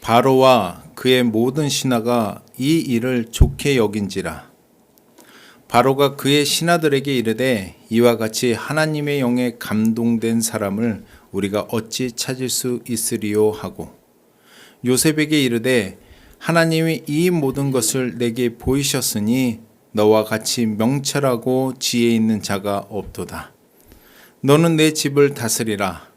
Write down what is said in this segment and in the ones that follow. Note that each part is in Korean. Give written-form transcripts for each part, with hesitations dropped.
바로와 그의 모든 신하가 이 일을 좋게 여긴지라. 바로가 그의 신하들에게 이르되 이와 같이 하나님의 영에 감동된 사람을 우리가 어찌 찾을 수 있으리요 하고, 요셉에게 이르되 하나님이 이 모든 것을 내게 보이셨으니 너와 같이 명철하고 지혜 있는 자가 없도다. 너는 내 집을 다스리라.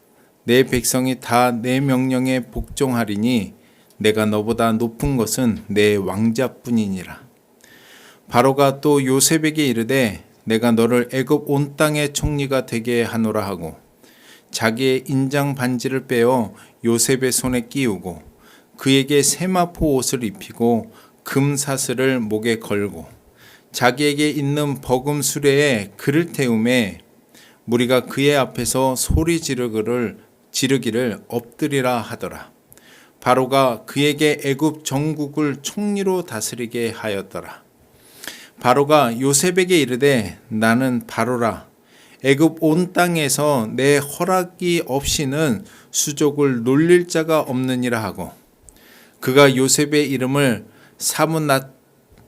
내 백성이 다 내 명령에 복종하리니 내가 너보다 높은 것은 내 왕자뿐이니라. 바로가 또 요셉에게 이르되 내가 너를 애굽 온 땅의 총리가 되게 하노라 하고, 자기의 인장 반지를 빼어 요셉의 손에 끼우고 그에게 세마포 옷을 입히고 금 사슬을 목에 걸고 자기에게 있는 버금 수레에 그를 태우매 무리가 그의 앞에서 소리 지르기를 엎드리라 하더라. 바로가 그에게 애굽 전국을 총리로 다스리게 하였더라. 바로가 요셉에게 이르되 나는 바로라. 애굽 온 땅에서 내 허락이 없이는 수족을 놀릴 자가 없느니라 하고, 그가 요셉의 이름을 사문낫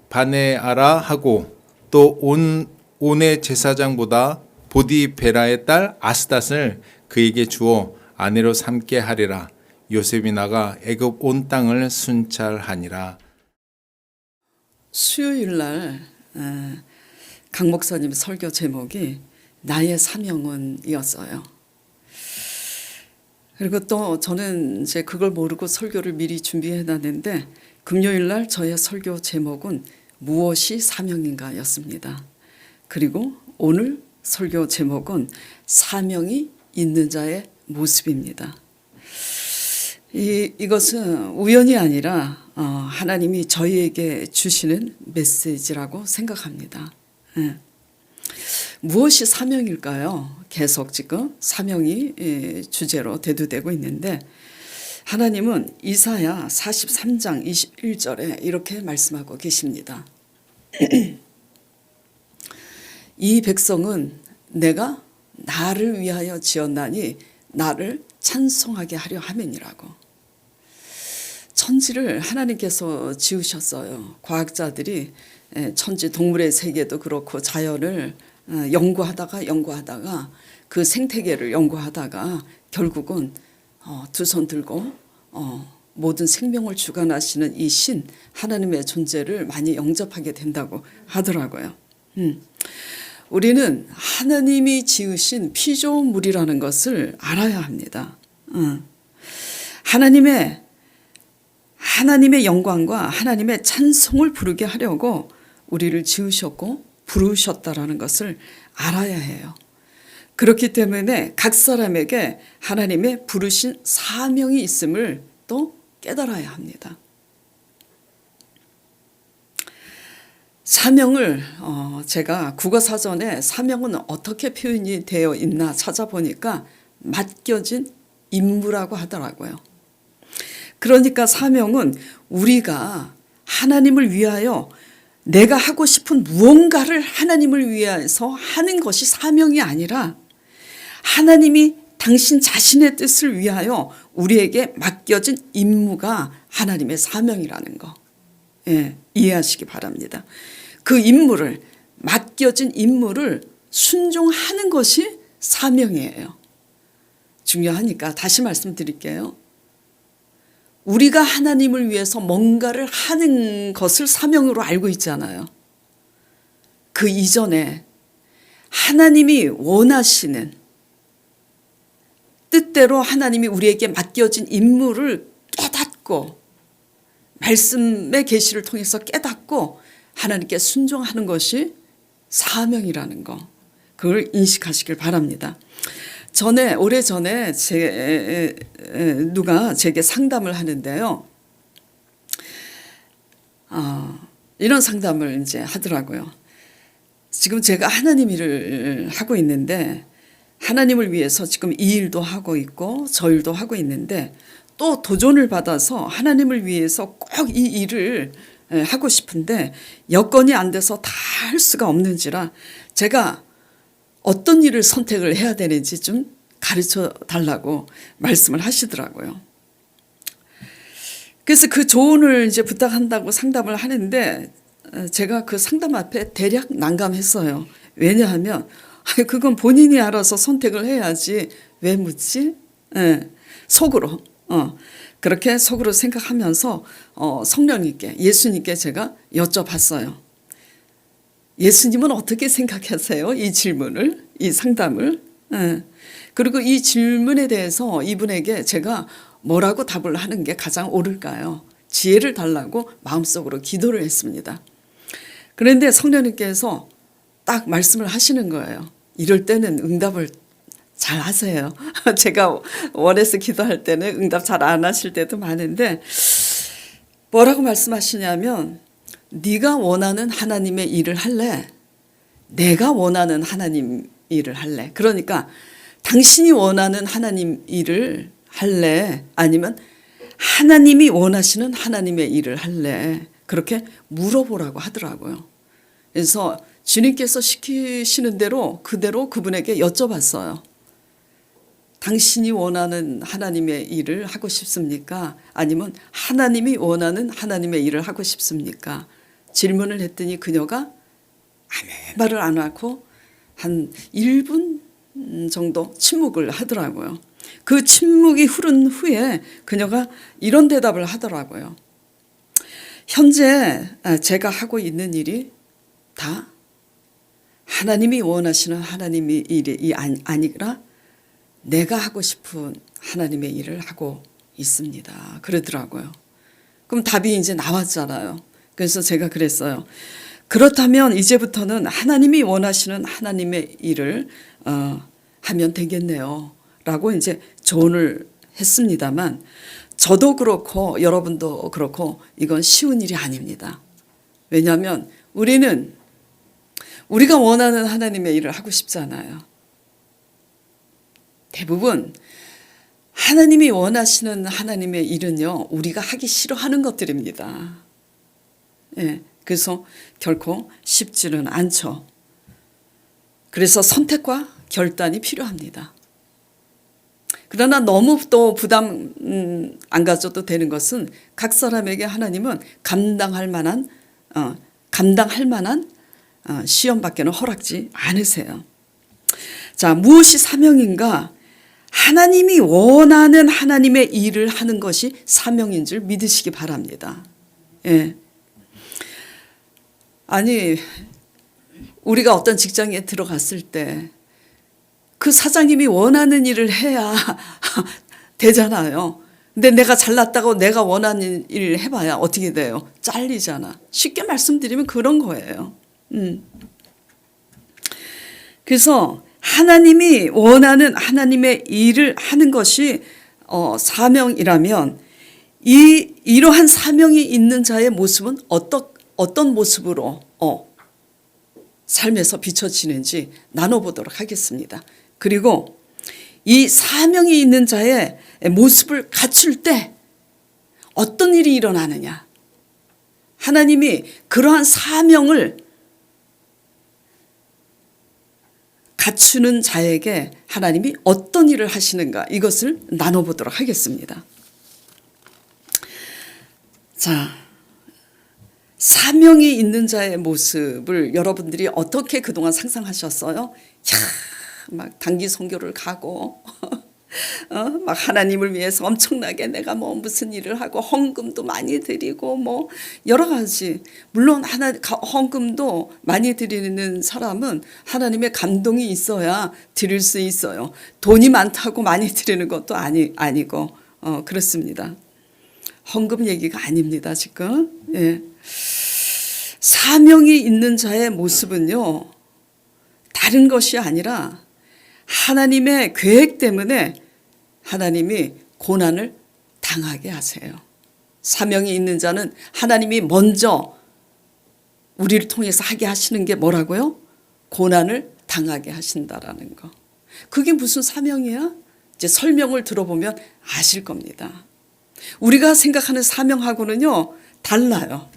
바네아라 하고 또 온의 제사장보다 보디베라의 딸 아스닷을 그에게 주어 아내로 삼게 하리라. 요셉이 나가 애굽 온 땅을 순찰하니라. 수요일 날 강 목사님 설교 제목이 나의 사명은 이었어요. 그리고 또 저는 이제 그걸 모르고 설교를 미리 준비해 놨는데 금요일 날 저의 설교 제목은 무엇이 사명인가 였습니다. 그리고 오늘 설교 제목은 사명이 있는 자의 모습입니다. 이것은 우연이 아니라 하나님이 저희에게 주시는 메시지라고 생각합니다. 무엇이 사명일까요? 계속 지금 사명이 주제로 대두되고 있는데, 하나님은 이사야 43장 21절에 이렇게 말씀하고 계십니다. 이 백성은 내가 나를 위하여 지었나니 나를 찬송하게 하려 함이니라고. 천지를 하나님께서 지으셨어요. 과학자들이 천지 동물의 세계도 그렇고 자연을 연구하다가 그 생태계를 연구하다가 결국은 두 손 들고 모든 생명을 주관하시는 이 신 하나님의 존재를 많이 영접하게 된다고 하더라고요. 우리는 하나님이 지으신 피조물이라는 것을 알아야 합니다. 하나님의 영광과 하나님의 찬송을 부르게 하려고 우리를 지으셨고 부르셨다라는 것을 알아야 해요. 그렇기 때문에 각 사람에게 하나님의 부르신 사명이 있음을 또 깨달아야 합니다. 사명을 제가 국어사전에 사명은 어떻게 표현이 되어 있나 찾아보니까 맡겨진 임무라고 하더라고요. 그러니까 사명은 우리가 하나님을 위하여 내가 하고 싶은 무언가를 하나님을 위해서 하는 것이 사명이 아니라 하나님이 당신 자신의 뜻을 위하여 우리에게 맡겨진 임무가 하나님의 사명이라는 거, 이해하시기 바랍니다. 그 임무를, 맡겨진 임무를 순종하는 것이 사명이에요. 중요하니까 다시 말씀드릴게요. 우리가 하나님을 위해서 뭔가를 하는 것을 사명으로 알고 있잖아요. 그 이전에 하나님이 원하시는 뜻대로 하나님이 우리에게 맡겨진 임무를 깨닫고 말씀의 계시를 통해서 깨닫고 하나님께 순종하는 것이 사명이라는 거, 그걸 인식하시길 바랍니다. 오래전에 누가 제게 상담을 하는데요. 이런 상담을 이제 하더라고요. 지금 제가 하나님 일을 하고 있는데 하나님을 위해서 지금 이 일도 하고 있고 저 일도 하고 있는데 또 도전을 받아서 하나님을 위해서 꼭 이 일을 하고 싶은데 여건이 안 돼서 다 할 수가 없는지라 제가 어떤 일을 선택을 해야 되는지 좀 가르쳐 달라고 말씀을 하시더라고요. 그래서 그 조언을 이제 부탁한다고 상담을 하는데 제가 그 상담 앞에 대략 난감했어요. 왜냐하면 그건 본인이 알아서 선택을 해야지 왜 묻지? 예, 속으로 그렇게 속으로 생각하면서 성령님께 예수님께 제가 여쭤봤어요. 예수님은 어떻게 생각하세요? 이 질문을, 이 상담을. 예. 그리고 이 질문에 대해서 이분에게 제가 뭐라고 답을 하는 게 가장 옳을까요? 지혜를 달라고 마음속으로 기도를 했습니다. 그런데 성령님께서 딱 말씀을 하시는 거예요. 이럴 때는 응답을 잘 하세요. 제가 원해서 기도할 때는 응답 잘 안 하실 때도 많은데 뭐라고 말씀하시냐면 네가 원하는 하나님의 일을 할래? 내가 원하는 하나님 일을 할래? 그러니까 당신이 원하는 하나님 일을 할래? 아니면 하나님이 원하시는 하나님의 일을 할래? 그렇게 물어보라고 하더라고요. 그래서 주님께서 시키시는 대로 그대로 그분에게 여쭤봤어요. 당신이 원하는 하나님의 일을 하고 싶습니까? 아니면 하나님이 원하는 하나님의 일을 하고 싶습니까? 질문을 했더니 그녀가 아무 말을 안 하고 한 1분 정도 침묵을 하더라고요. 그 침묵이 흐른 후에 그녀가 이런 대답을 하더라고요. 현재 제가 하고 있는 일이 다 하나님이 원하시는 하나님의 일이 아니라 내가 하고 싶은 하나님의 일을 하고 있습니다. 그러더라고요. 그럼 답이 이제 나왔잖아요. 그래서 제가 그랬어요. 그렇다면 이제부터는 하나님이 원하시는 하나님의 일을 하면 되겠네요. 라고 이제 조언을 했습니다만 저도 그렇고 여러분도 그렇고 이건 쉬운 일이 아닙니다. 왜냐하면 우리가 원하는 하나님의 일을 하고 싶잖아요. 대부분 하나님이 원하시는 하나님의 일은요, 우리가 하기 싫어하는 것들입니다. 예, 그래서 결코 쉽지는 않죠. 그래서 선택과 결단이 필요합니다. 그러나 너무 또 부담 안 가져도 되는 것은 각 사람에게 하나님은 감당할 만한 시험밖에는 허락지 않으세요. 자, 무엇이 사명인가? 하나님이 원하는 하나님의 일을 하는 것이 사명인 줄 믿으시기 바랍니다. 예. 아니, 우리가 어떤 직장에 들어갔을 때 그 사장님이 원하는 일을 해야 되잖아요. 근데 내가 잘났다고 내가 원하는 일을 해봐야 어떻게 돼요? 잘리잖아. 쉽게 말씀드리면 그런 거예요. 그래서 하나님이 원하는 하나님의 일을 하는 것이 사명이라면 이러한 사명이 있는 자의 모습은 어떤 모습으로 삶에서 비춰지는지 나눠보도록 하겠습니다. 그리고 이 사명이 있는 자의 모습을 갖출 때 어떤 일이 일어나느냐. 하나님이 그러한 사명을 갖추는 자에게 하나님이 어떤 일을 하시는가 이것을 나눠보도록 하겠습니다. 자, 사명이 있는 자의 모습을 여러분들이 어떻게 그동안 상상하셨어요? 막 단기 선교를 가고 막 하나님을 위해서 엄청나게 내가 뭐 무슨 일을 하고 헌금도 많이 드리고 뭐 여러 가지. 물론 헌금도 많이 드리는 사람은 하나님의 감동이 있어야 드릴 수 있어요. 돈이 많다고 많이 드리는 것도 아니고 그렇습니다. 헌금 얘기가 아닙니다 지금. 예. 사명이 있는 자의 모습은요 다른 것이 아니라 하나님의 계획 때문에 하나님이 고난을 당하게 하세요. 사명이 있는 자는 하나님이 먼저 우리를 통해서 하게 하시는 게 뭐라고요? 고난을 당하게 하신다라는 거. 그게 무슨 사명이야? 이제 설명을 들어보면 아실 겁니다. 우리가 생각하는 사명하고는요 달라요.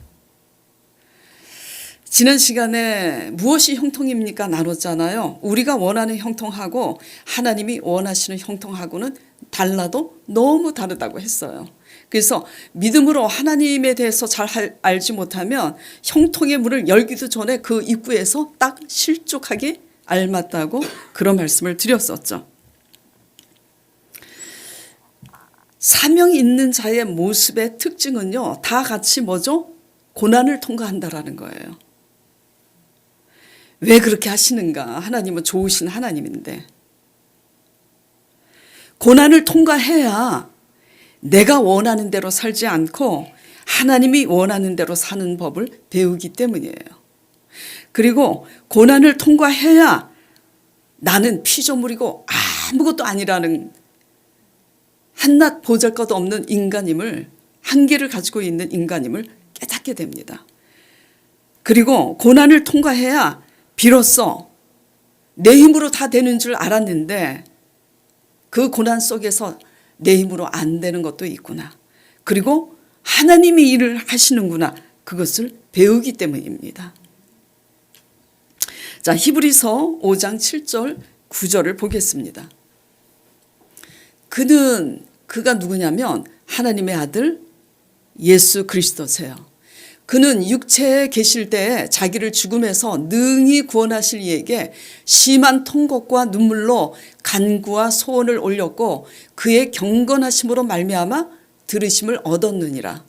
지난 시간에 무엇이 형통입니까? 나눴잖아요. 우리가 원하는 형통하고 하나님이 원하시는 형통하고는 달라도 너무 다르다고 했어요. 그래서 믿음으로 하나님에 대해서 잘 알지 못하면 형통의 문을 열기도 전에 그 입구에서 딱 실족하게 알맞다고 그런 말씀을 드렸었죠. 사명 있는 자의 모습의 특징은요, 다 같이 뭐죠? 고난을 통과한다라는 거예요. 왜 그렇게 하시는가? 하나님은 좋으신 하나님인데. 고난을 통과해야 내가 원하는 대로 살지 않고 하나님이 원하는 대로 사는 법을 배우기 때문이에요. 그리고 고난을 통과해야 나는 피조물이고 아무것도 아니라는 한낱 보잘것 없는 인간임을, 한계를 가지고 있는 인간임을 깨닫게 됩니다. 그리고 고난을 통과해야 비로소 내 힘으로 다 되는 줄 알았는데 그 고난 속에서 내 힘으로 안 되는 것도 있구나. 그리고 하나님이 일을 하시는구나. 그것을 배우기 때문입니다. 자, 히브리서 5장 7절 9절을 보겠습니다. 그가 누구냐면 하나님의 아들 예수 그리스도세요. 그는 육체에 계실 때에 자기를 죽음에서 능히 구원하실 이에게 심한 통곡과 눈물로 간구와 소원을 올렸고 그의 경건하심으로 말미암아 들으심을 얻었느니라.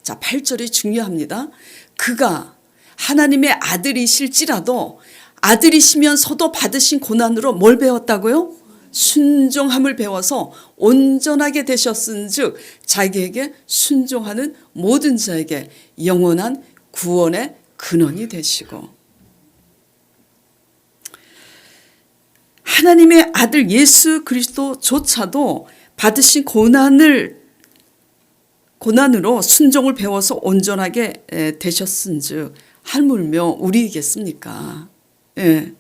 자, 8절이 중요합니다. 그가 하나님의 아들이실지라도 아들이시면서도 받으신 고난으로 뭘 배웠다고요? 순종함을 배워서 온전하게 되셨은즉 자기에게 순종하는 모든 자에게 영원한 구원의 근원이 되시고, 하나님의 아들 예수 그리스도조차도 받으신 고난으로 순종을 배워서 온전하게 되셨은즉 하물며 우리이겠습니까? 예.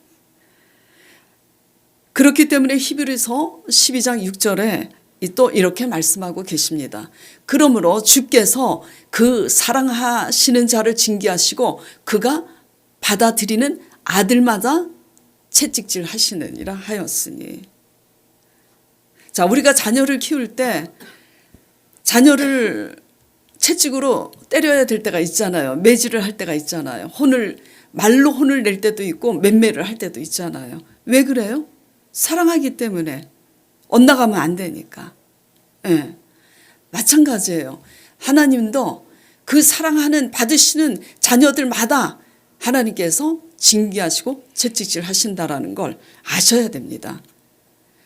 그렇기 때문에 히브리서 12장 6절에 또 이렇게 말씀하고 계십니다. 그러므로 주께서 그 사랑하시는 자를 징계하시고 그가 받아들이는 아들마다 채찍질 하시느니라 하였으니. 자, 우리가 자녀를 키울 때 자녀를 채찍으로 때려야 될 때가 있잖아요. 매질을 할 때가 있잖아요. 말로 혼을 낼 때도 있고 맴매를 할 때도 있잖아요. 왜 그래요? 사랑하기 때문에. 엇나가면 안 되니까. 예. 마찬가지예요. 하나님도 그 사랑하는 받으시는 자녀들마다 하나님께서 징계하시고 채찍질 하신다라는 걸 아셔야 됩니다.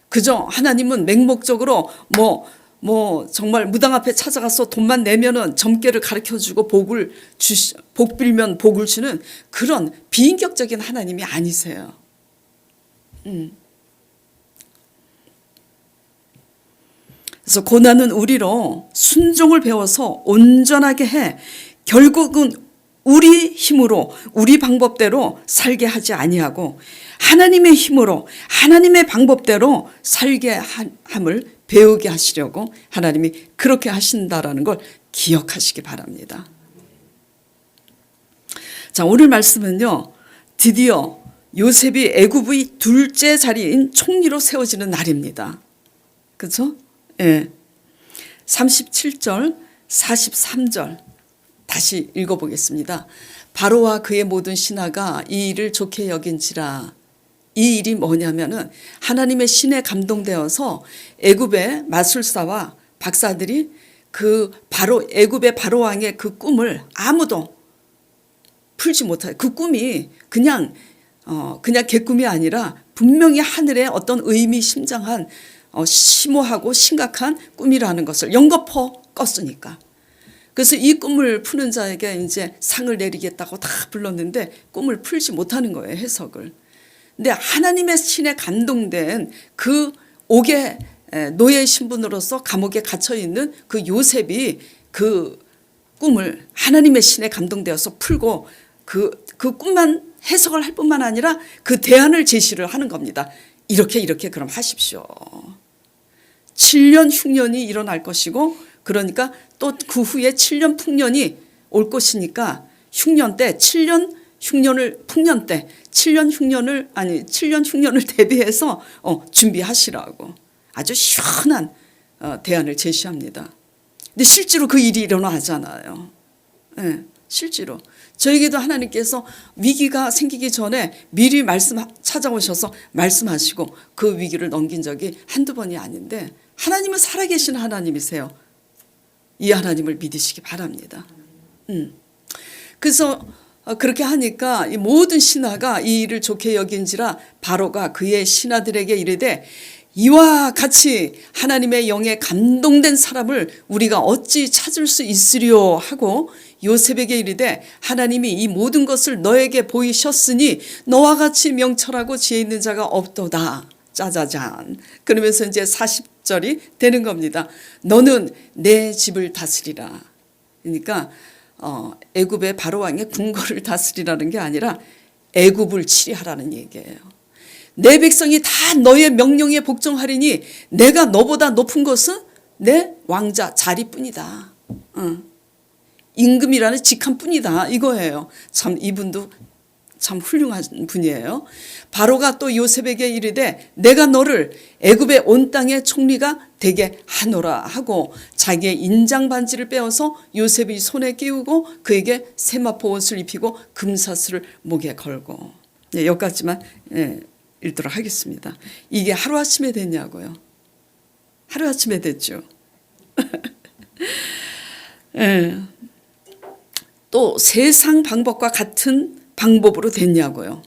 그저 하나님은 맹목적으로 정말 무당 앞에 찾아가서 돈만 내면은 점괘를 가르쳐주고 복 빌면 복을 주는 그런 비인격적인 하나님이 아니세요. 그래서 고난은 우리로 순종을 배워서 온전하게 해 결국은 우리 힘으로 우리 방법대로 살게 하지 아니하고 하나님의 힘으로 하나님의 방법대로 살게 함을 배우게 하시려고 하나님이 그렇게 하신다라는 걸 기억하시기 바랍니다. 자, 오늘 말씀은요, 드디어 요셉이 애굽의 둘째 자리인 총리로 세워지는 날입니다. 그렇죠? 예. 37절, 43절 다시 읽어보겠습니다. 바로와 그의 모든 신하가 이 일을 좋게 여긴지라. 이 일이 뭐냐면은 하나님의 신에 감동되어서 애굽의 마술사와 박사들이 그 애굽의 바로 왕의 그 꿈을 아무도 풀지 못해요. 그 꿈이 그냥 개꿈이 아니라 분명히 하늘에 어떤 의미심장한 심오하고 심각한 꿈이라는 것을 연거푸 껐으니까. 그래서 이 꿈을 푸는 자에게 이제 상을 내리겠다고 다 불렀는데 꿈을 풀지 못하는 거예요, 해석을. 근데 하나님의 신에 감동된 그 옥의 노예 신분으로서 감옥에 갇혀 있는 그 요셉이 그 꿈을 하나님의 신에 감동되어서 풀고 그 꿈만 해석을 할 뿐만 아니라 그 대안을 제시를 하는 겁니다. 이렇게 그럼 하십시오. 7년 흉년이 일어날 것이고, 그러니까 또 그 후에 7년 풍년이 올 것이니까 7년 흉년을 대비해서 준비하시라고 아주 시원한 대안을 제시합니다. 근데 실제로 그 일이 일어나잖아요. 예, 실제로. 저에게도 하나님께서 위기가 생기기 전에 미리 찾아오셔서 말씀하시고 그 위기를 넘긴 적이 한두 번이 아닌데 하나님은 살아계신 하나님이세요. 이 하나님을 믿으시기 바랍니다. 그래서 그렇게 하니까 이 모든 신하가 이 일을 좋게 여긴지라 바로가 그의 신하들에게 이르되 이와 같이 하나님의 영에 감동된 사람을 우리가 어찌 찾을 수 있으리요 하고 요셉에게 이르되 하나님이 이 모든 것을 너에게 보이셨으니 너와 같이 명철하고 지혜 있는 자가 없도다. 짜자잔. 그러면서 이제 40절이 되는 겁니다. 너는 내 집을 다스리라. 그러니까 애굽의 바로 왕의 궁궐을 다스리라는 게 아니라 애굽을 치리하라는 얘기예요. 내 백성이 다 너의 명령에 복종하리니 내가 너보다 높은 것은 내 왕자 자리뿐이다. 임금이라는 직함뿐이다 이거예요. 참 이분도 참 훌륭한 분이에요. 바로가 또 요셉에게 이르되 내가 너를 애굽의 온 땅의 총리가 되게 하노라 하고 자기의 인장 반지를 빼어서 요셉의 손에 끼우고 그에게 세마포 옷을 입히고 금사슬을 목에 걸고. 여기까지만 읽도록 하겠습니다. 이게 하루아침에 됐냐고요. 하루아침에 됐죠. 또 세상 방법과 같은 방법으로 됐냐고요.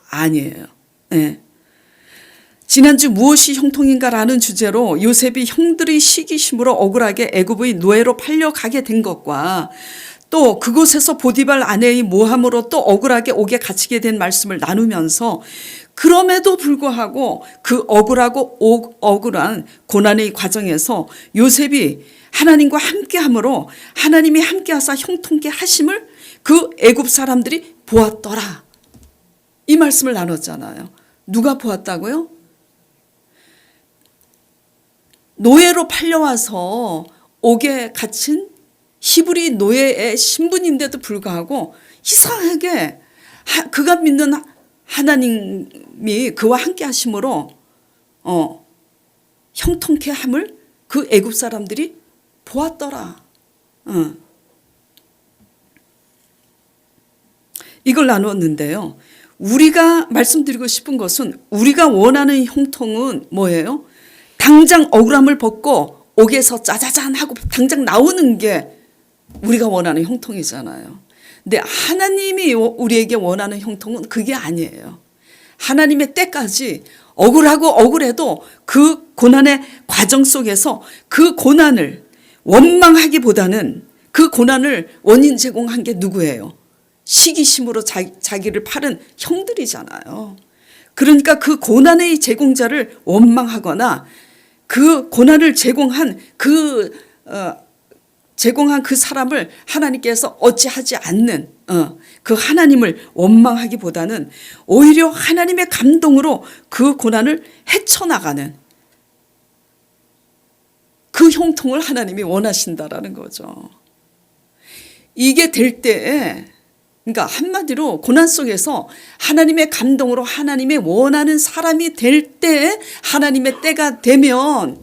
아니에요. 지난주 무엇이 형통인가라는 주제로 요셉이 형들의 시기심으로 억울하게 애굽의 노예로 팔려가게 된 것과 또 그곳에서 보디발 아내의 모함으로 또 억울하게 옥에 갇히게 된 말씀을 나누면서 그럼에도 불구하고 그 억울하고 억울한 고난의 과정에서 요셉이 하나님과 함께함으로 하나님이 함께하사 형통케 하심을 그 애굽 사람들이 보았더라. 이 말씀을 나눴잖아요. 누가 보았다고요? 노예로 팔려와서 옥에 갇힌 히브리 노예의 신분인데도 불구하고 이상하게 그가 믿는 하나님이 그와 함께 하심으로 형통케 함을 그 애굽 사람들이 보았더라. 이걸 나누었는데요. 우리가 말씀드리고 싶은 것은 우리가 원하는 형통은 뭐예요? 당장 억울함을 벗고 옥에서 짜자잔 하고 당장 나오는 게 우리가 원하는 형통이잖아요. 근데 하나님이 우리에게 원하는 형통은 그게 아니에요. 하나님의 때까지 억울하고 억울해도 그 고난의 과정 속에서 그 고난을 원망하기보다는 그 고난을 원인 제공한 게 누구예요? 시기심으로 자기를 팔은 형들이잖아요. 그러니까 그 고난의 제공자를 원망하거나 그 고난을 제공한 그 사람을 하나님께서 어찌하지 않는 그 하나님을 원망하기보다는 오히려 하나님의 감동으로 그 고난을 헤쳐나가는 그 형통을 하나님이 원하신다라는 거죠. 이게 될 때에 그러니까 한마디로 고난 속에서 하나님의 감동으로 하나님의 원하는 사람이 될 때 하나님의 때가 되면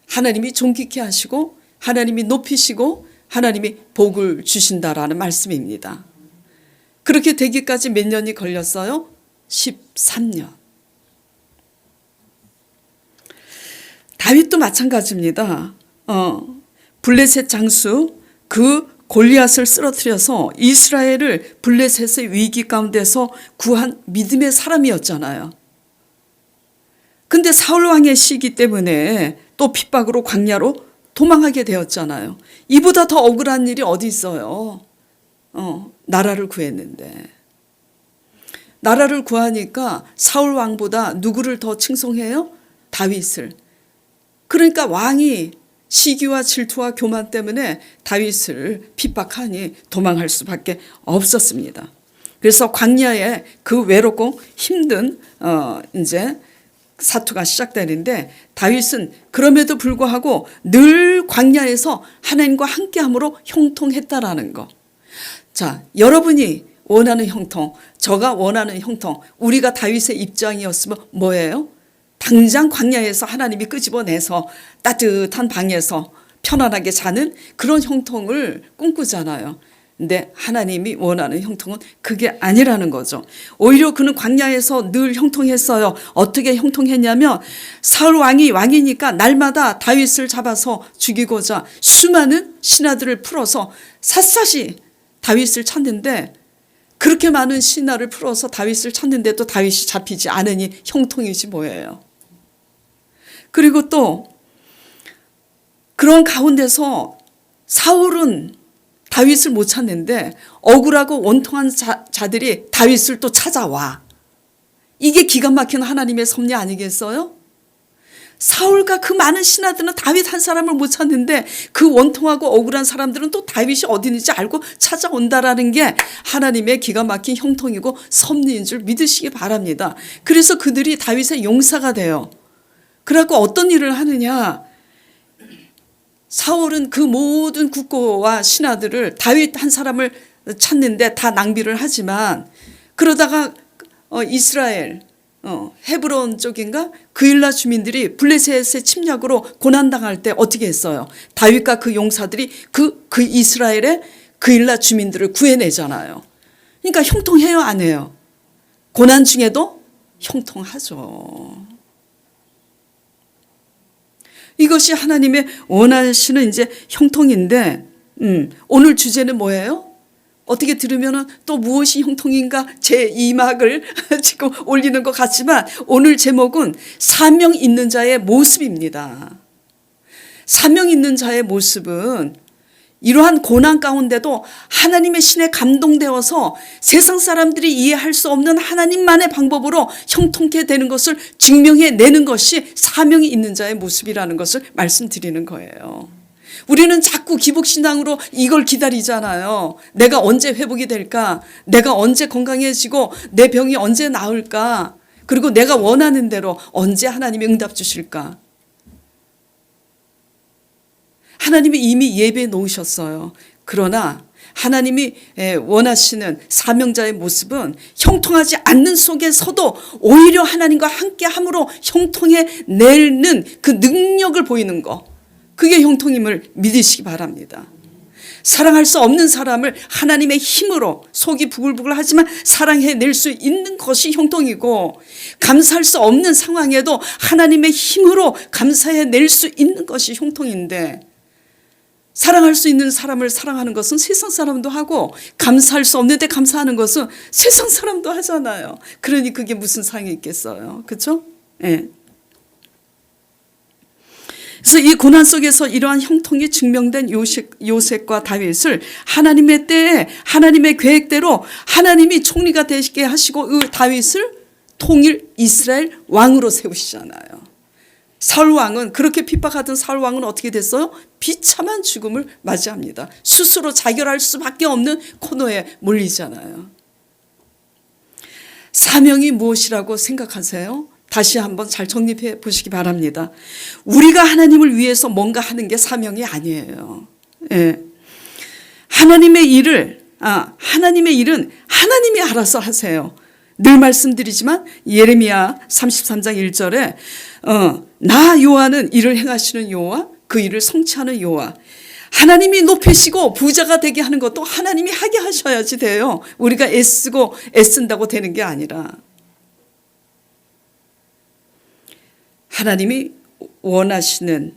하나님이 존귀케 하시고 하나님이 높이시고 하나님이 복을 주신다라는 말씀입니다. 그렇게 되기까지 몇 년이 걸렸어요? 13년. 다윗도 마찬가지입니다. 블레셋 장수 그 골리앗을 쓰러뜨려서 이스라엘을 블레셋의 위기 가운데서 구한 믿음의 사람이었잖아요. 근데 사울 왕의 시기 때문에 또 핍박으로 광야로 도망하게 되었잖아요. 이보다 더 억울한 일이 어디 있어요? 나라를 구했는데. 나라를 구하니까 사울 왕보다 누구를 더 칭송해요? 다윗을. 그러니까 왕이 시기와 질투와 교만 때문에 다윗을 핍박하니 도망할 수밖에 없었습니다. 그래서 광야에 그 외롭고 힘든 이제 사투가 시작되는데 다윗은 그럼에도 불구하고 늘 광야에서 하나님과 함께함으로 형통했다라는 거. 자, 여러분이 원하는 형통, 저가 원하는 형통, 우리가 다윗의 입장이었으면 뭐예요? 당장 광야에서 하나님이 끄집어내서 따뜻한 방에서 편안하게 자는 그런 형통을 꿈꾸잖아요. 근데 하나님이 원하는 형통은 그게 아니라는 거죠. 오히려 그는 광야에서 늘 형통했어요. 어떻게 형통했냐면 사울 왕이 왕이니까 날마다 다윗을 잡아서 죽이고자 수많은 신하들을 풀어서 샅샅이 다윗을 찾는데, 그렇게 많은 신하를 풀어서 다윗을 찾는데도 다윗이 잡히지 않으니 형통이지 뭐예요. 그리고 또 그런 가운데서 사울은 다윗을 못 찾는데 억울하고 원통한 자들이 다윗을 또 찾아와. 이게 기가 막힌 하나님의 섭리 아니겠어요? 사울과 그 많은 신하들은 다윗 한 사람을 못 찾는데 그 원통하고 억울한 사람들은 또 다윗이 어디 있는지 알고 찾아온다라는 게 하나님의 기가 막힌 형통이고 섭리인 줄 믿으시기 바랍니다. 그래서 그들이 다윗의 용사가 돼요. 그래갖고 어떤 일을 하느냐. 사울은 그 모든 국고와 신하들을 다윗 한 사람을 찾는데 다 낭비를 하지만, 그러다가 이스라엘 헤브론 쪽인가 그일라 주민들이 블레셋의 침략으로 고난당할 때 어떻게 했어요? 다윗과 그 용사들이 그 이스라엘의 그일라 주민들을 구해내잖아요. 그러니까 형통해요, 안 해요? 고난 중에도 형통하죠. 이것이 하나님의 원하시는 이제 형통인데, 오늘 주제는 뭐예요? 어떻게 들으면 또 무엇이 형통인가 제 2막을 지금 올리는 것 같지만, 오늘 제목은 사명 있는 자의 모습입니다. 사명 있는 자의 모습은 이러한 고난 가운데도 하나님의 신에 감동되어서 세상 사람들이 이해할 수 없는 하나님만의 방법으로 형통케 되는 것을 증명해내는 것이 사명이 있는 자의 모습이라는 것을 말씀드리는 거예요. 우리는 자꾸 기복신앙으로 이걸 기다리잖아요. 내가 언제 회복이 될까? 내가 언제 건강해지고 내 병이 언제 나을까? 그리고 내가 원하는 대로 언제 하나님이 응답 주실까? 하나님이 이미 예배해 놓으셨어요. 그러나 하나님이 원하시는 사명자의 모습은 형통하지 않는 속에서도 오히려 하나님과 함께함으로 형통해내는 그 능력을 보이는 거, 그게 형통임을 믿으시기 바랍니다. 사랑할 수 없는 사람을 하나님의 힘으로 속이 부글부글 하지만 사랑해낼 수 있는 것이 형통이고, 감사할 수 없는 상황에도 하나님의 힘으로 감사해낼 수 있는 것이 형통인데, 사랑할 수 있는 사람을 사랑하는 것은 세상 사람도 하고, 감사할 수 없는데 감사하는 것은 세상 사람도 하잖아요. 그러니 그게 무슨 상이 있겠어요. 그렇죠? 예. 그래서 이 고난 속에서 이러한 형통이 증명된 요셉과 다윗을 하나님의 때에 하나님의 계획대로 하나님이 총리가 되게 하시고 그 다윗을 통일 이스라엘 왕으로 세우시잖아요. 사울 왕은, 그렇게 핍박하던 사울 왕은 어떻게 됐어요? 비참한 죽음을 맞이합니다. 스스로 자결할 수밖에 없는 코너에 몰리잖아요. 사명이 무엇이라고 생각하세요? 다시 한번 잘 정립해 보시기 바랍니다. 우리가 하나님을 위해서 뭔가 하는 게 사명이 아니에요. 예. 하나님의 일은 하나님이 알아서 하세요. 늘 말씀드리지만 예레미야 33장 1절에 나 여호와는 일을 행하시는 여호와, 그 일을 성취하는 여호와. 하나님이 높이시고 부자가 되게 하는 것도 하나님이 하게 하셔야지 돼요. 우리가 애쓰고 애쓴다고 되는 게 아니라, 하나님이 원하시는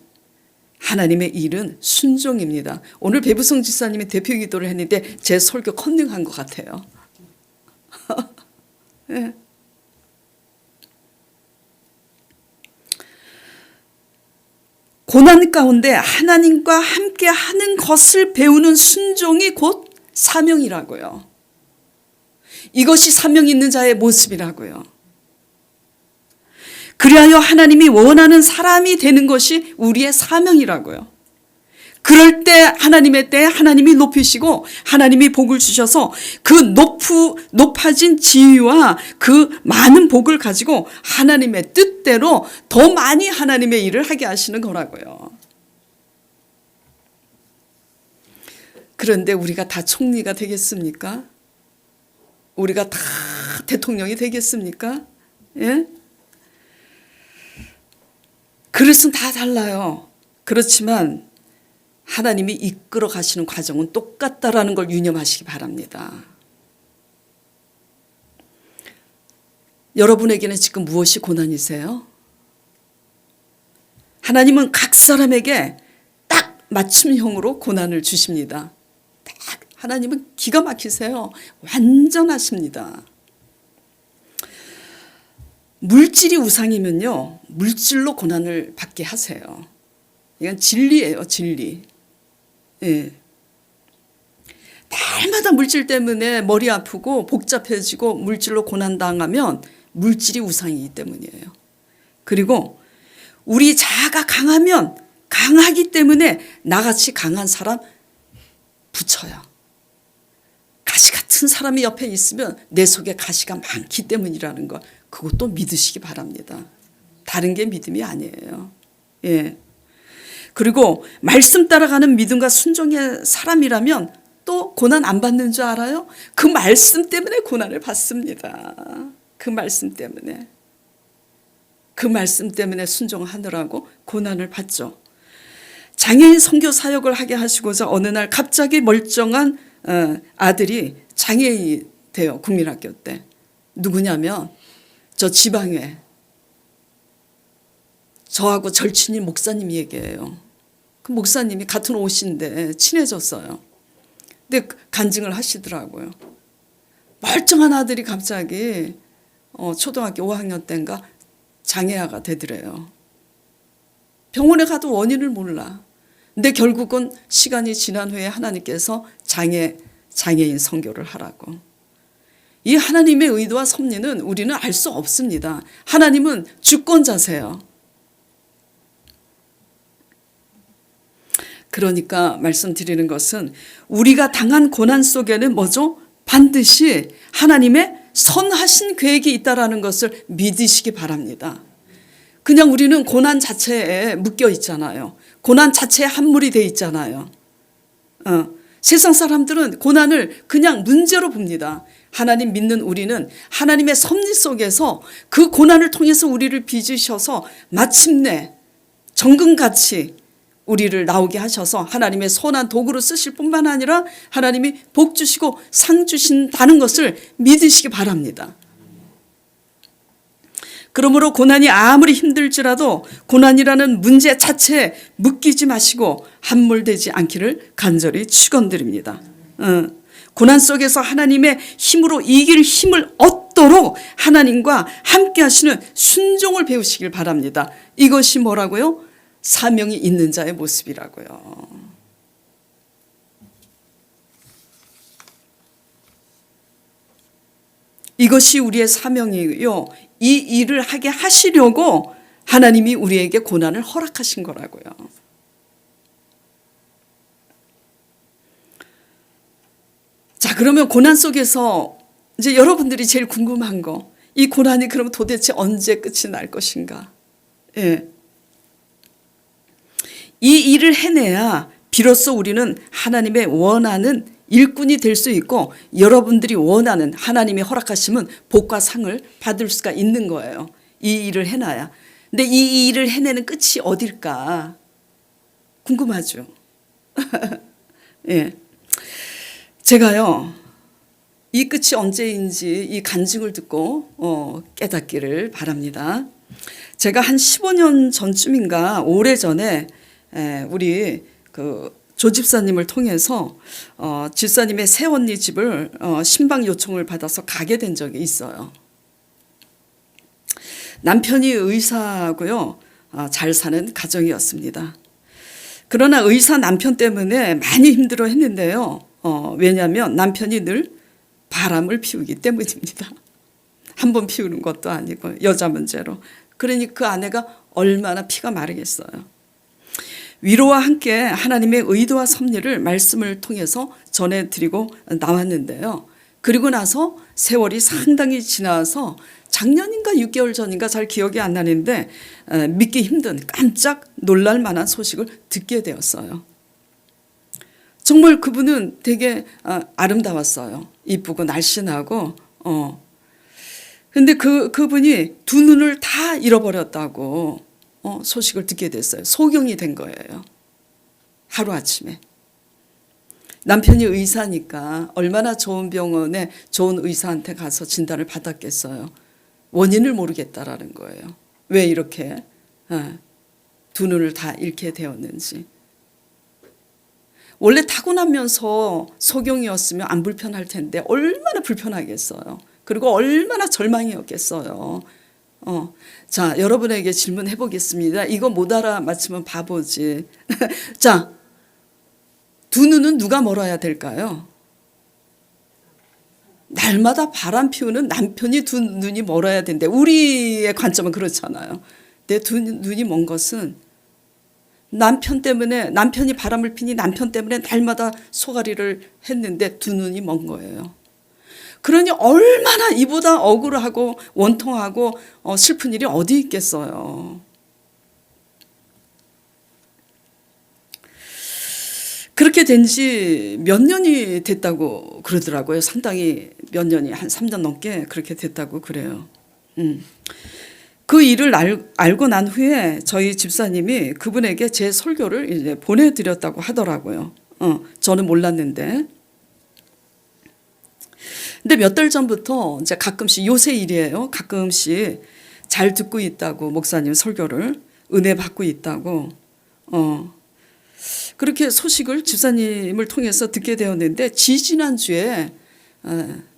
하나님의 일은 순종입니다. 오늘 배부성 지사님이 대표 기도를 했는데 제 설교 컨닝한 것 같아요. 네. 고난 가운데 하나님과 함께 하는 것을 배우는 순종이 곧 사명이라고요. 이것이 사명 있는 자의 모습이라고요. 그리하여 하나님이 원하는 사람이 되는 것이 우리의 사명이라고요. 그럴 때 하나님의 때에 하나님이 높이시고 하나님이 복을 주셔서 그 높아진 지위와 그 많은 복을 가지고 하나님의 뜻대로 더 많이 하나님의 일을 하게 하시는 거라고요. 그런데 우리가 다 총리가 되겠습니까? 우리가 다 대통령이 되겠습니까? 예? 그릇은 다 달라요. 그렇지만 하나님이 이끌어 가시는 과정은 똑같다라는 걸 유념하시기 바랍니다. 여러분에게는 지금 무엇이 고난이세요? 하나님은 각 사람에게 딱 맞춤형으로 고난을 주십니다. 딱 하나님은 기가 막히세요. 완전하십니다. 물질이 우상이면요, 물질로 고난을 받게 하세요. 이건 진리예요, 진리. 예. 날마다 물질 때문에 머리 아프고 복잡해지고 물질로 고난당하면 물질이 우상이기 때문이에요. 그리고 우리 자아가 강하면 강하기 때문에 나같이 강한 사람 붙여요. 가시 같은 사람이 옆에 있으면 내 속에 가시가 많기 때문이라는 거, 그것도 믿으시기 바랍니다. 다른 게 믿음이 아니에요. 예. 그리고 말씀 따라가는 믿음과 순종의 사람이라면 또 고난 안 받는 줄 알아요? 그 말씀 때문에 고난을 받습니다. 그 말씀 때문에. 그 말씀 때문에 순종하느라고 고난을 받죠. 장애인 선교 사역을 하게 하시고자 어느 날 갑자기 멀쩡한 아들이 장애인이 돼요. 국민학교 때. 누구냐면 저 지방에 저하고 절친인 목사님 얘기예요. 그 목사님이 같은 옷인데 친해졌어요. 근데 간증을 하시더라고요. 멀쩡한 아들이 갑자기 초등학교 5학년 때인가 장애아가 되더래요. 병원에 가도 원인을 몰라. 근데 결국은 시간이 지난 후에 하나님께서 장애인 선교를 하라고. 이 하나님의 의도와 섭리는 우리는 알 수 없습니다. 하나님은 주권자세요. 그러니까 말씀드리는 것은 우리가 당한 고난 속에는 뭐죠? 반드시 하나님의 선하신 계획이 있다라는 것을 믿으시기 바랍니다. 그냥 우리는 고난 자체에 묶여 있잖아요. 고난 자체에 함몰이 돼 있잖아요. 세상 사람들은 고난을 그냥 문제로 봅니다. 하나님 믿는 우리는 하나님의 섭리 속에서 그 고난을 통해서 우리를 빚으셔서 마침내 정금같이 우리를 나오게 하셔서 하나님의 선한 도구로 쓰실 뿐만 아니라 하나님이 복 주시고 상 주신다는 것을 믿으시기 바랍니다. 그러므로 고난이 아무리 힘들지라도 고난이라는 문제 자체에 묶이지 마시고 함몰되지 않기를 간절히 축원드립니다. 고난 속에서 하나님의 힘으로 이길 힘을 얻도록 하나님과 함께 하시는 순종을 배우시길 바랍니다. 이것이 뭐라고요? 사명이 있는 자의 모습이라고요. 이것이 우리의 사명이요. 이 일을 하게 하시려고 하나님이 우리에게 고난을 허락하신 거라고요. 자, 그러면 고난 속에서 이제 여러분들이 제일 궁금한 거, 이 고난이 그럼 도대체 언제 끝이 날 것인가? 예. 이 일을 해내야 비로소 우리는 하나님의 원하는 일꾼이 될 수 있고 여러분들이 원하는 하나님이 허락하시면 복과 상을 받을 수가 있는 거예요. 이 일을 해놔야. 근데 이 일을 해내는 끝이 어딜까? 궁금하죠? 예. 제가요, 이 끝이 언제인지 이 간증을 듣고 깨닫기를 바랍니다. 제가 한 15년 전쯤인가 오래전에 우리 그 조집사님을 통해서 집사님의 새언니 집을 신방 요청을 받아서 가게 된 적이 있어요. 남편이 의사고요. 잘 사는 가정이었습니다. 그러나 의사 남편 때문에 많이 힘들어 했는데요. 왜냐하면 남편이 늘 바람을 피우기 때문입니다. 한 번 피우는 것도 아니고 여자 문제로. 그러니 그 아내가 얼마나 피가 마르겠어요. 위로와 함께 하나님의 의도와 섭리를 말씀을 통해서 전해드리고 나왔는데요. 그리고 나서 세월이 상당히 지나서 작년인가 6개월 전인가 잘 기억이 안 나는데 믿기 힘든 깜짝 놀랄 만한 소식을 듣게 되었어요. 정말 그분은 되게 아름다웠어요. 이쁘고 날씬하고. 근데 그분이 두 눈을 다 잃어버렸다고 소식을 듣게 됐어요. 소경이 된 거예요. 하루아침에. 남편이 의사니까 얼마나 좋은 병원에 좋은 의사한테 가서 진단을 받았겠어요. 원인을 모르겠다라는 거예요. 왜 이렇게 두 눈을 다 잃게 되었는지. 원래 타고나면서 소경이었으면 안 불편할 텐데 얼마나 불편하겠어요. 그리고 얼마나 절망이었겠어요. 자, 여러분에게 질문해 보겠습니다. 이거 못 알아맞히면 바보지. 자, 두 눈은 누가 멀어야 될까요? 날마다 바람 피우는 남편이 두 눈이 멀어야 된대. 우리의 관점은 그렇잖아요. 내 두 눈이 먼 것은 남편 때문에, 남편이 바람을 피니 남편 때문에 날마다 소가리를 했는데 두 눈이 먼 거예요. 그러니 얼마나 이보다 억울하고 원통하고 슬픈 일이 어디 있겠어요. 그렇게 된 지 몇 년이 됐다고 그러더라고요. 상당히 몇 년이, 한 3년 넘게 그렇게 됐다고 그래요. 그 일을 알고 난 후에 저희 집사님이 그분에게 제 설교를 이제 보내드렸다고 하더라고요. 저는 몰랐는데. 근데 몇 달 전부터 이제 가끔씩, 요새 일이에요. 가끔씩 잘 듣고 있다고, 목사님 설교를 은혜 받고 있다고. 그렇게 소식을 집사님을 통해서 듣게 되었는데, 지지난주에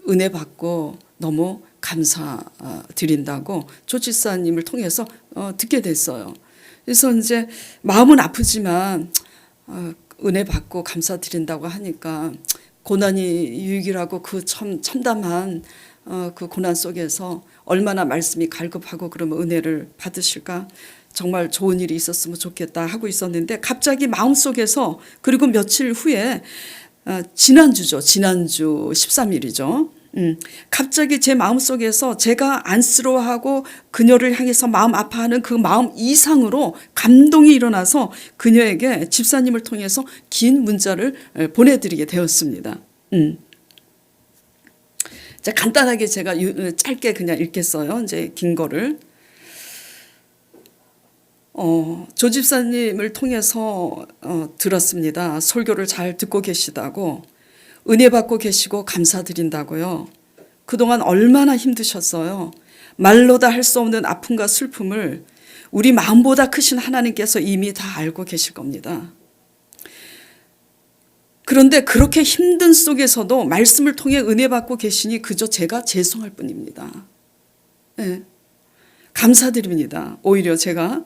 은혜 받고 너무 감사드린다고 조 집사님을 통해서 듣게 됐어요. 그래서 이제 마음은 아프지만 은혜 받고 감사드린다고 하니까 고난이 유익이라고 그 참담한 그 고난 속에서 얼마나 말씀이 갈급하고 그러면 은혜를 받으실까, 정말 좋은 일이 있었으면 좋겠다 하고 있었는데, 갑자기 마음속에서, 그리고 며칠 후에 지난주 13일이죠. 갑자기 제 마음속에서 제가 안쓰러워하고 그녀를 향해서 마음 아파하는 그 마음 이상으로 감동이 일어나서 그녀에게 집사님을 통해서 긴 문자를 보내드리게 되었습니다. 자, 간단하게 제가 짧게 그냥 읽겠어요. 이제 긴 거를. 조 집사님을 통해서 들었습니다. 설교를 잘 듣고 계시다고, 은혜 받고 계시고 감사드린다고요. 그동안 얼마나 힘드셨어요. 말로 다 할 수 없는 아픔과 슬픔을 우리 마음보다 크신 하나님께서 이미 다 알고 계실 겁니다. 그런데 그렇게 힘든 속에서도 말씀을 통해 은혜 받고 계시니 그저 제가 죄송할 뿐입니다. 네. 감사드립니다. 오히려 제가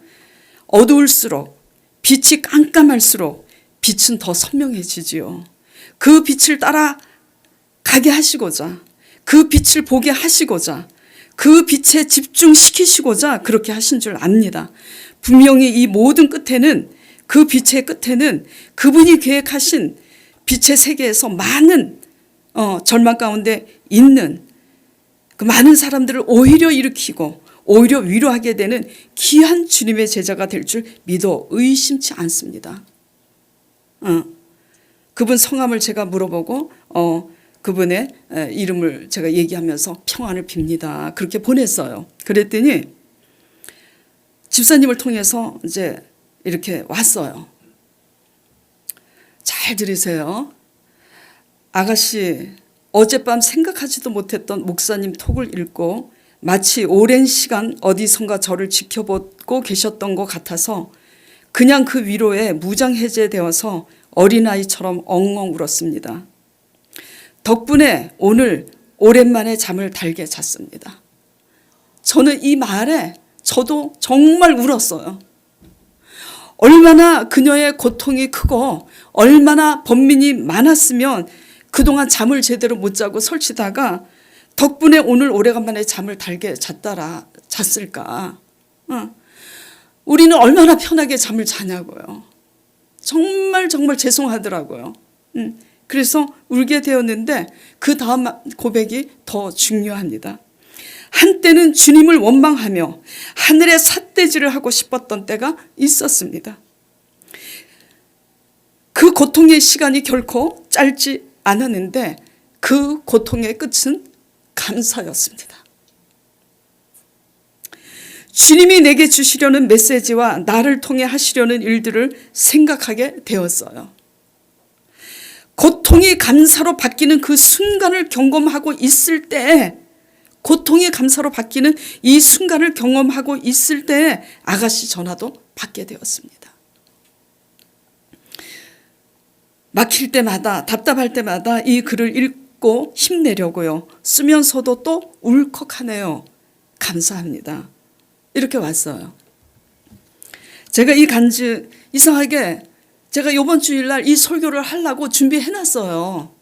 어두울수록, 빛이 깜깜할수록 빛은 더 선명해지지요. 그 빛을 따라 가게 하시고자, 그 빛을 보게 하시고자, 그 빛에 집중시키시고자 그렇게 하신 줄 압니다. 분명히 이 모든 끝에는, 그 빛의 끝에는 그분이 계획하신 빛의 세계에서 많은 절망 가운데 있는 그 많은 사람들을 오히려 일으키고 오히려 위로하게 되는 귀한 주님의 제자가 될 줄 믿어 의심치 않습니다. 그분 성함을 제가 물어보고 그분의 이름을 제가 얘기하면서 평안을 빕니다. 그렇게 보냈어요. 그랬더니 집사님을 통해서 이제 이렇게 왔어요. 잘 들으세요. 아가씨, 어젯밤 생각하지도 못했던 목사님 톡을 읽고 마치 오랜 시간 어디선가 저를 지켜보고 계셨던 것 같아서 그냥 그 위로에 무장해제되어서 어린아이처럼 엉엉 울었습니다. 덕분에 오늘 오랜만에 잠을 달게 잤습니다. 저는 이 말에 저도 정말 울었어요. 얼마나 그녀의 고통이 크고 얼마나 번민이 많았으면 그동안 잠을 제대로 못 자고 설치다가 덕분에 오늘 오래간만에 잠을 달게 잤을까. 우리는 얼마나 편하게 잠을 자냐고요. 정말 죄송하더라고요. 그래서 울게 되었는데 그 다음 고백이 더 중요합니다. 한때는 주님을 원망하며 하늘의 삿대질을 하고 싶었던 때가 있었습니다. 그 고통의 시간이 결코 짧지 않았는데 그 고통의 끝은 감사였습니다. 주님이 내게 주시려는 메시지와 나를 통해 하시려는 일들을 생각하게 되었어요. 고통이 감사로 바뀌는 그 순간을 경험하고 있을 때, 고통이 감사로 바뀌는 이 순간을 경험하고 있을 때 아가씨 전화도 받게 되었습니다. 막힐 때마다, 답답할 때마다 이 글을 읽고 힘내려고요. 쓰면서도 또 울컥하네요. 감사합니다. 이렇게 왔어요. 제가 이 간증, 이상하게 제가 이번 주일날 이 설교를 하려고 준비해놨어요.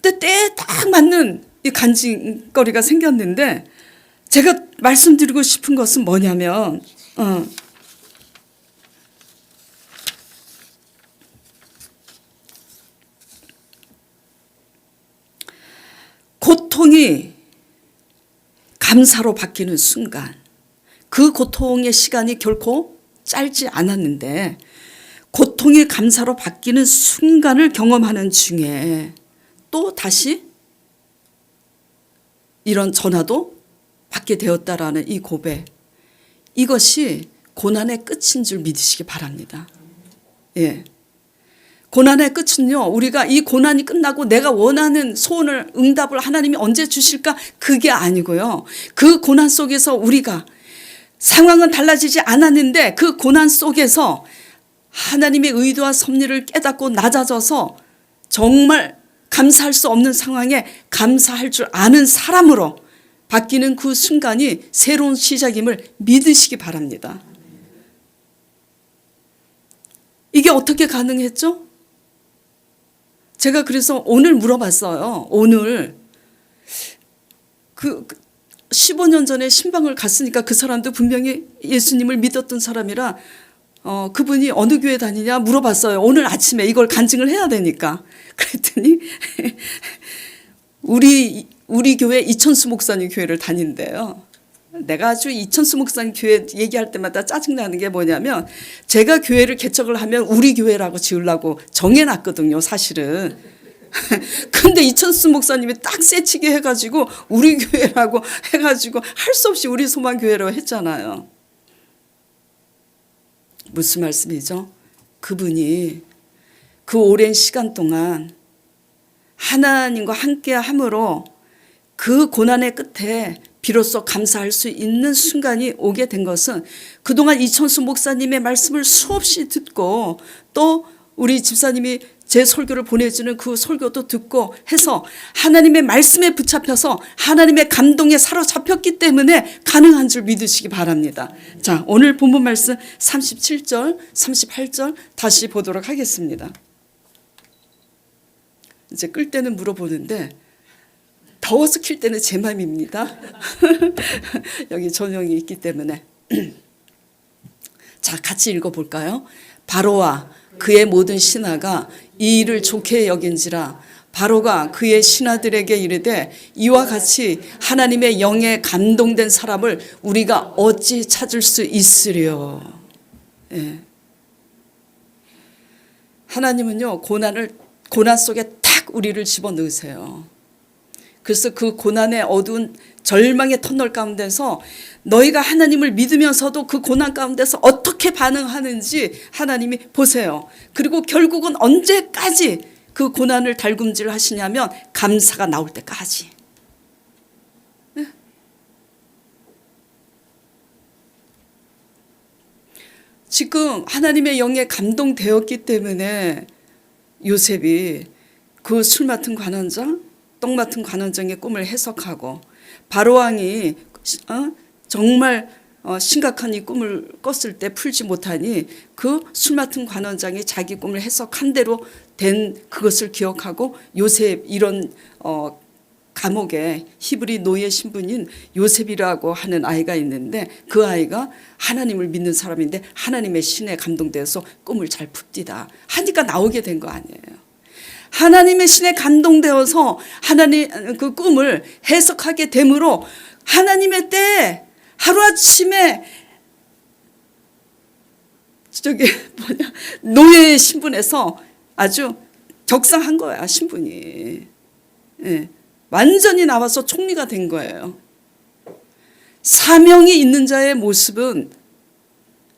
근데 때에 딱 맞는 이 간증거리가 생겼는데, 제가 말씀드리고 싶은 것은 뭐냐면, 고통이 감사로 바뀌는 순간, 그 고통의 시간이 결코 짧지 않았는데, 고통이 감사로 바뀌는 순간을 경험하는 중에 또 다시 이런 전화도 받게 되었다라는 이 고백, 이것이 고난의 끝인 줄 믿으시기 바랍니다. 예. 고난의 끝은요, 우리가 이 고난이 끝나고 내가 원하는 소원을, 응답을 하나님이 언제 주실까? 그게 아니고요. 그 고난 속에서 우리가 상황은 달라지지 않았는데 그 고난 속에서 하나님의 의도와 섭리를 깨닫고 낮아져서 정말 감사할 수 없는 상황에 감사할 줄 아는 사람으로 바뀌는 그 순간이 새로운 시작임을 믿으시기 바랍니다. 이게 어떻게 가능했죠? 제가 그래서 오늘 물어봤어요. 오늘 15년 전에 신방을 갔으니까 그 사람도 분명히 예수님을 믿었던 사람이라 그분이 어느 교회 다니냐 물어봤어요. 오늘 아침에 이걸 간증을 해야 되니까. 그랬더니 우리 교회 이천수 목사님 교회를 다닌대요. 내가 아주 이천수 목사님 교회 얘기할 때마다 짜증나는 게 뭐냐면, 제가 교회를 개척을 하면 우리 교회라고 지으려고 정해놨거든요, 사실은. 근데 이천수 목사님이 딱 세치게 해가지고 우리 교회라고 해가지고 할 수 없이 우리 소망교회로 했잖아요. 무슨 말씀이죠? 그분이 그 오랜 시간 동안 하나님과 함께 함으로 그 고난의 끝에 비로소 감사할 수 있는 순간이 오게 된 것은, 그동안 이천수 목사님의 말씀을 수없이 듣고 또 우리 집사님이 제 설교를 보내주는 그 설교도 듣고 해서 하나님의 말씀에 붙잡혀서 하나님의 감동에 사로잡혔기 때문에 가능한 줄 믿으시기 바랍니다. 자, 오늘 본문 말씀 37절, 38절 다시 보도록 하겠습니다. 이제 끌 때는 물어보는데 더워서 킬 때는 제 맘입니다. 여기 전용이 있기 때문에. 자, 같이 읽어볼까요? 바로와 그의 모든 신하가 이 일을 좋게 여긴지라. 바로가 그의 신하들에게 이르되 이와 같이 하나님의 영에 감동된 사람을 우리가 어찌 찾을 수 있으려. 예. 하나님은요, 고난 속에 탁 우리를 집어넣으세요. 그래서 그 고난의 어두운 절망의 터널 가운데서 너희가 하나님을 믿으면서도 그 고난 가운데서 어떻게 반응하는지 하나님이 보세요. 그리고 결국은 언제까지 그 고난을 달굼질 하시냐면 감사가 나올 때까지. 네? 지금 하나님의 영에 감동되었기 때문에 요셉이 그 술 맡은 관원장, 떡 맡은 관원장의 꿈을 해석하고, 바로왕이 정말 심각한 이 꿈을 꿨을 때 풀지 못하니 그 술 맡은 관원장이 자기 꿈을 해석한 대로 된 그것을 기억하고, 요셉, 이런 감옥에 히브리 노예 신분인 요셉이라고 하는 아이가 있는데, 그 아이가 하나님을 믿는 사람인데 하나님의 신에 감동되어서 꿈을 잘 풉디다 하니까 나오게 된 거 아니에요. 하나님의 신에 감동되어서 하나님 그 꿈을 해석하게 되므로 하나님의 때에 하루아침에 노예의 신분에서 아주 격상한 거야, 신분이. 예, 완전히 나와서 총리가 된 거예요. 사명이 있는 자의 모습은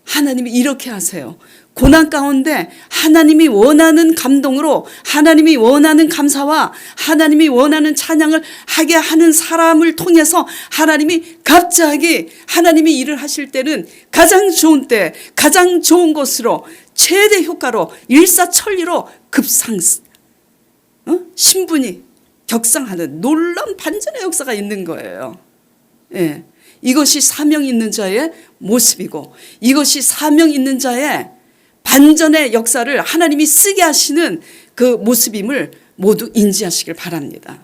하나님이 이렇게 하세요. 고난 가운데 하나님이 원하는 감동으로 하나님이 원하는 감사와 하나님이 원하는 찬양을 하게 하는 사람을 통해서 하나님이 갑자기 하나님이 일을 하실 때는 가장 좋은 때 가장 좋은 것으로 최대 효과로 일사천리로 신분이 격상하는 놀라운 반전의 역사가 있는 거예요. 예. 이것이 사명 있는 자의 모습이고 이것이 사명 있는 자의 반전의 역사를 하나님이 쓰게 하시는 그 모습임을 모두 인지하시길 바랍니다.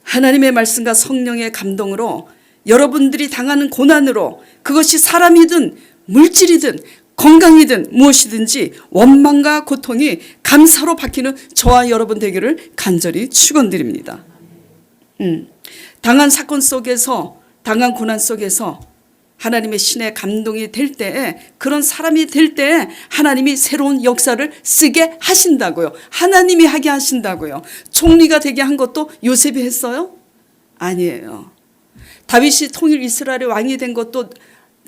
하나님의 말씀과 성령의 감동으로 여러분들이 당하는 고난으로 그것이 사람이든 물질이든 건강이든 무엇이든지 원망과 고통이 감사로 바뀌는 저와 여러분 되기를 간절히 축원드립니다. 당한 사건 속에서 당한 고난 속에서 하나님의 신의 감동이 될 때에 그런 사람이 될 때에 하나님이 새로운 역사를 쓰게 하신다고요. 하나님이 하게 하신다고요. 총리가 되게 한 것도 요셉이 했어요? 아니에요. 다윗이 통일 이스라엘의 왕이 된 것도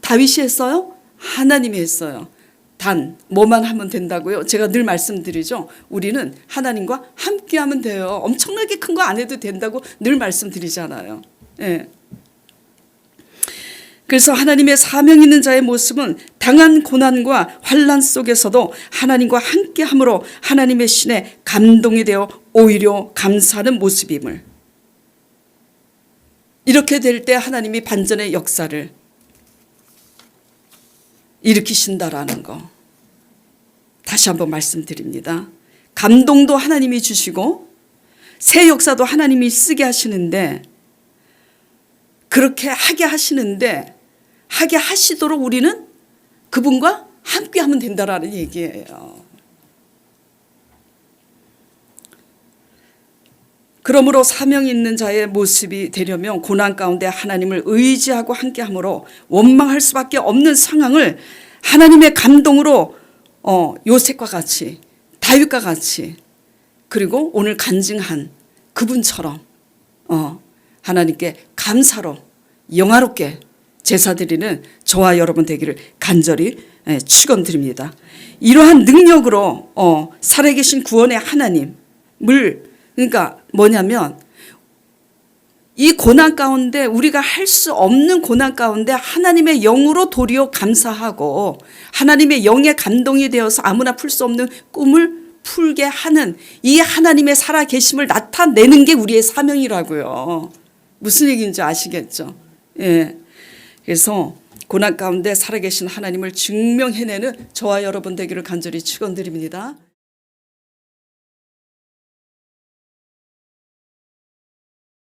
다윗이 했어요? 하나님이 했어요. 단 뭐만 하면 된다고요? 제가 늘 말씀드리죠. 우리는 하나님과 함께하면 돼요. 엄청나게 큰 거 안 해도 된다고 늘 말씀드리잖아요. 예. 그래서 하나님의 사명 있는 자의 모습은 당한 고난과 환난 속에서도 하나님과 함께함으로 하나님의 신에 감동이 되어 오히려 감사하는 모습임을, 이렇게 될 때 하나님이 반전의 역사를 일으키신다라는 거 다시 한번 말씀드립니다. 감동도 하나님이 주시고 새 역사도 하나님이 쓰게 하시는데, 그렇게 하게 하시는데 하게 하시도록 우리는 그분과 함께하면 된다라는 얘기예요. 그러므로 사명 있는 자의 모습이 되려면 고난 가운데 하나님을 의지하고 함께함으로 원망할 수밖에 없는 상황을 하나님의 감동으로 요셉과 같이 다윗과 같이 그리고 오늘 간증한 그분처럼 하나님께 감사로 영화롭게 제사드리는 저와 여러분 되기를 간절히 축원드립니다. 이러한 능력으로 살아계신 구원의 하나님을, 그러니까 뭐냐면 이 고난 가운데 우리가 할 수 없는 고난 가운데 하나님의 영으로 도리어 감사하고 하나님의 영의 감동이 되어서 아무나 풀 수 없는 꿈을 풀게 하는 이 하나님의 살아계심을 나타내는 게 우리의 사명이라고요. 무슨 얘기인지 아시겠죠? 예. 그래서 고난 가운데 살아계신 하나님을 증명해내는 저와 여러분 되기를 간절히 축원드립니다.